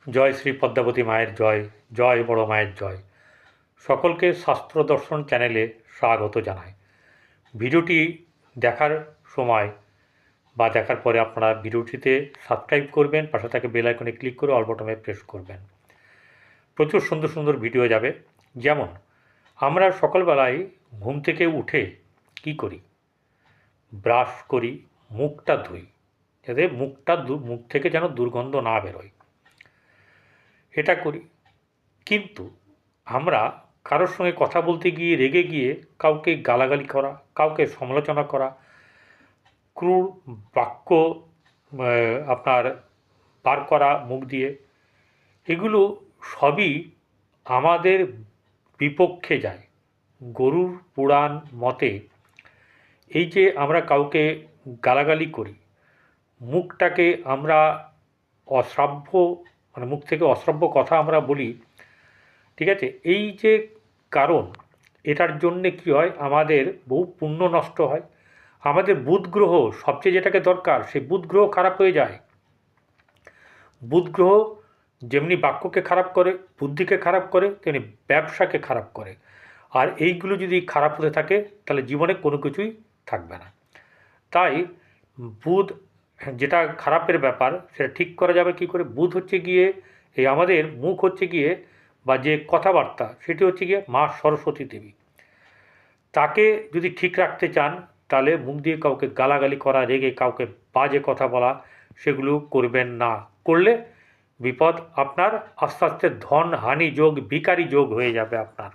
জয় শ্রী পদ্মাবতী মায়ের জয়, জয় বড় মায়ের জয়। সকলকে শাস্ত্র দর্শন চ্যানেলে স্বাগত জানাই। ভিডিওটি দেখার সময় বা দেখার পরে আপনারা ভিডিওটিতে সাবস্ক্রাইব করবেন, পাশে থাকা বেল আইকনে ক্লিক করে অল বটনে প্রেস করবেন। প্রচুর সুন্দর সুন্দর ভিডিও যাবে। যেমন আমরা সকালবেলায় ঘুম থেকে উঠে কি করি? ব্রাশ করি, মুখটা ধুই, যাতে মুখ থেকে যেন দুর্গন্ধ না বেরোয়, এটা করি। কিন্তু আমরা কারোর সঙ্গে কথা বলতে গিয়ে রেগে গিয়ে কাউকে গালাগালি করা, কাউকে সমালোচনা করা, ক্রূর বাক্য আপনার বার করা মুখ দিয়ে, এগুলো সবই আমাদের বিপক্ষে যায়। গরুর পুরাণ মতে এই যে আমরা কাউকে গালাগালি করি, মুখটাকে আমরা অশ্রাব্য মুখ থেকে অশ্রাব্য কথা আমরা বলি, ঠিক আছে? এই যে কারণ, এটার জন্যে কী হয়, আমাদের বহু পুণ্য নষ্ট হয়। আমাদের বুধ গ্রহ সবচেয়ে যেটাকে দরকার, সেই বুধ গ্রহ খারাপ হয়ে যায়। বুধ গ্রহ যেমনি বাক্যকে খারাপ করে, বুদ্ধিকে খারাপ করে, তেমনি ব্যবসাকে খারাপ করে। আর এইগুলো যদি খারাপ হতে থাকে তাহলে জীবনে কোনো কিছুই থাকবে না। তাই বুধ যেটা খারাপের ব্যাপার সেটা ঠিক করা যাবে কী করে? বুধ হচ্ছে গিয়ে এই আমাদের মুখ হচ্ছে গিয়ে বা যে কথাবার্তা সেটি হচ্ছে গিয়ে মা সরস্বতী দেবী। তাকে যদি ঠিক রাখতে চান তাহলে মুখ দিয়ে কাউকে গালাগালি করা, রেগে কাউকে বাজে কথা বলা, সেগুলো করবেন না। করলে বিপদ আপনার, আস্তে আস্তে ধন হানি যোগ, ভিখারি যোগ হয়ে যাবে আপনার।